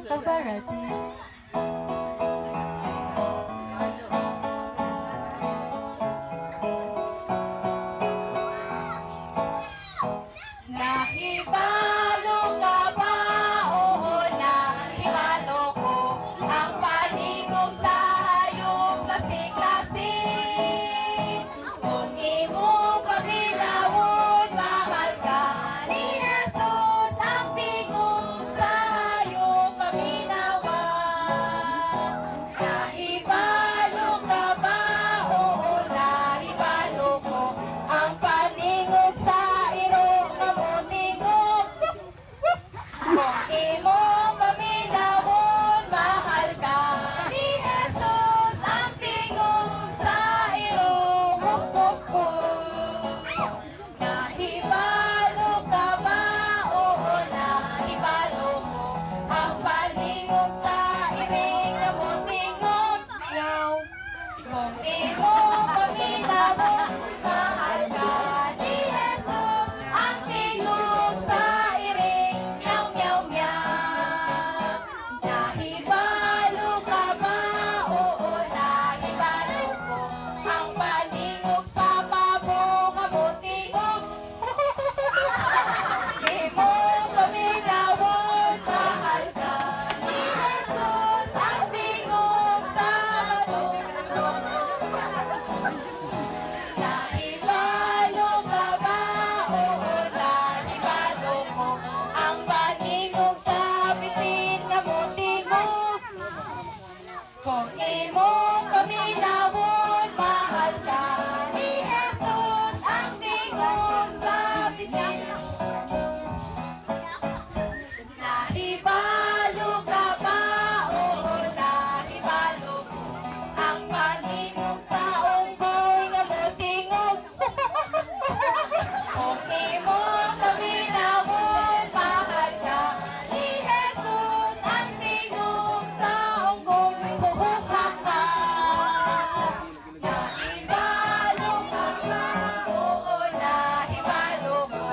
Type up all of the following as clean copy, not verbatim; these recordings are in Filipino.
kabarating. Nahibalo ka ba? Oo, nahibalo ko ang palingog sa hayop klase-klase. Kung imong paminawon, mahal ka ni Jesus, ang tingog sa hayop paminawan. Nahibalo ka ba? Oo, nahibalo ko ang palingog sa irong kamutingog. Kung imong paminawon, mahal ka ni Jesus, ang tingog sa irong Nahibalo ka ba? Oo, nahibalo ko ang palingog sa iring kamutingog. Kung imong paminawon, mahal ka ni Jesus, ang tingog sa iring meow meow meow. Nahibalo ka ba? Oo, nahibalo ko ang palingog sa pabo kamutingog. Imong paminawon, mahal ka ni Jesus, ang tingog sa Nahibalo ka ba? Oo, nahibalo ko ang paningog sa bitin kamutingog. Kung imong paminawon, mahal ka ni Jesus, ang tingog sa bitin. Nahibalo ka ba? Oo, nahibalo ko ang paningog sa unggoy nga mutingog. Kung imong paminawon, mahal ka ni Jesus, ang tingog sa unggoy. Huhukaka. Nahibalo ka ba? Oo, nahibalo ko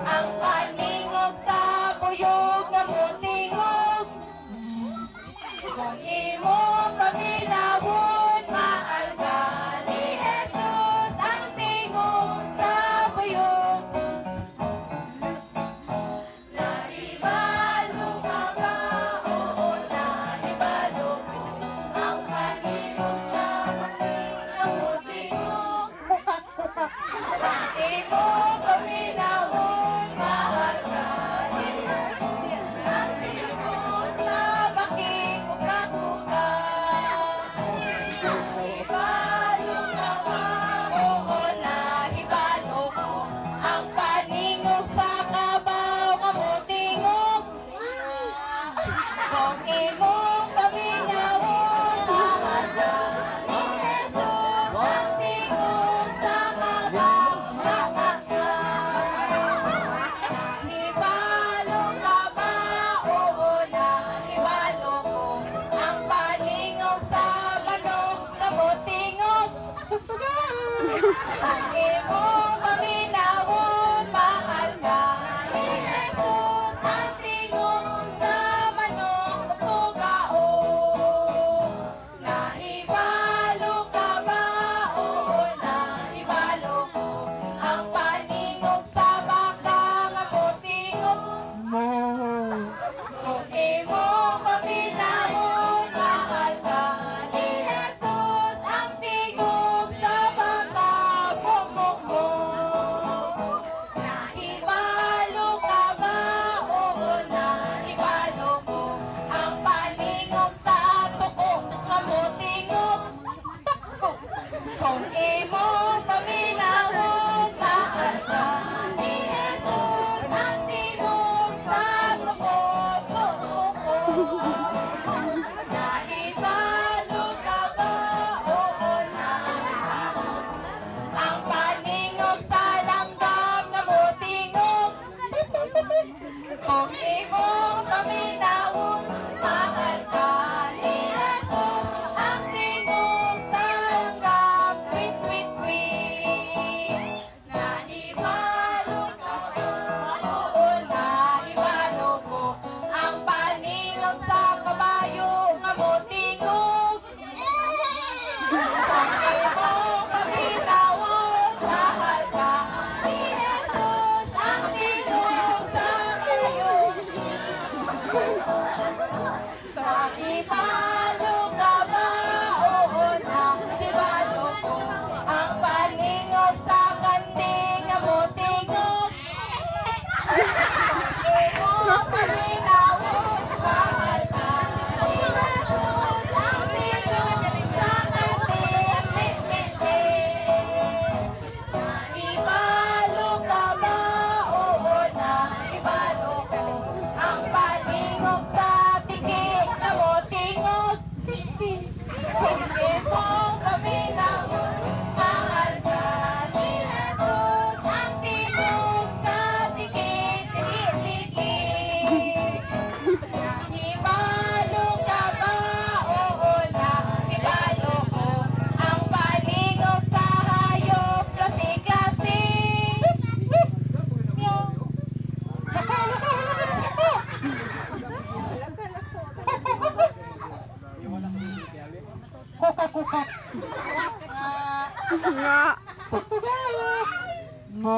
ang paningog sa buyog nga mutingog. Kung imong paminawon, mahal ka ni Jesus, ang tingog sa buyog. Nahibalo ka ba? Oo, nahibalo ko ang paningog sa bating nga mutingog. Kung imong paminawon, mahal ka ni Jesus, ang tingog sa baking kuka-kuka. Nahibalo ka ba? Oo, nahibalo ko ang paningog sa kabaw kamutingog. Kung imong paminawon, mahal ka ni Jesus, ang tingog sa kabaw Nahibalo ka ba? Oo, nahibalo ko ang paningog sa manok kamutingog. Ang imong paminawon, mahal ka ni Jesus, ang tingog sa manok Nakipalo ka ba? Oo, nakipalo ko. Ang paningog sa kanding amutingog. Imo paminawon, mahal ka ni Jesus. Ang tingog sa kanding mitmiting. Nakipalo ka ba? Oo, nakipalo ko. Ang paningog sa tikik na mo tingog. Hindi mong paminawon, mahal ka ni Jesus. Ang tingog sa tikik, tikik-tikik. Nakipalo ka ba? Oo, nakipalo ko. Ang paningog sa hayop, klasik-klasik. Nga. Mo.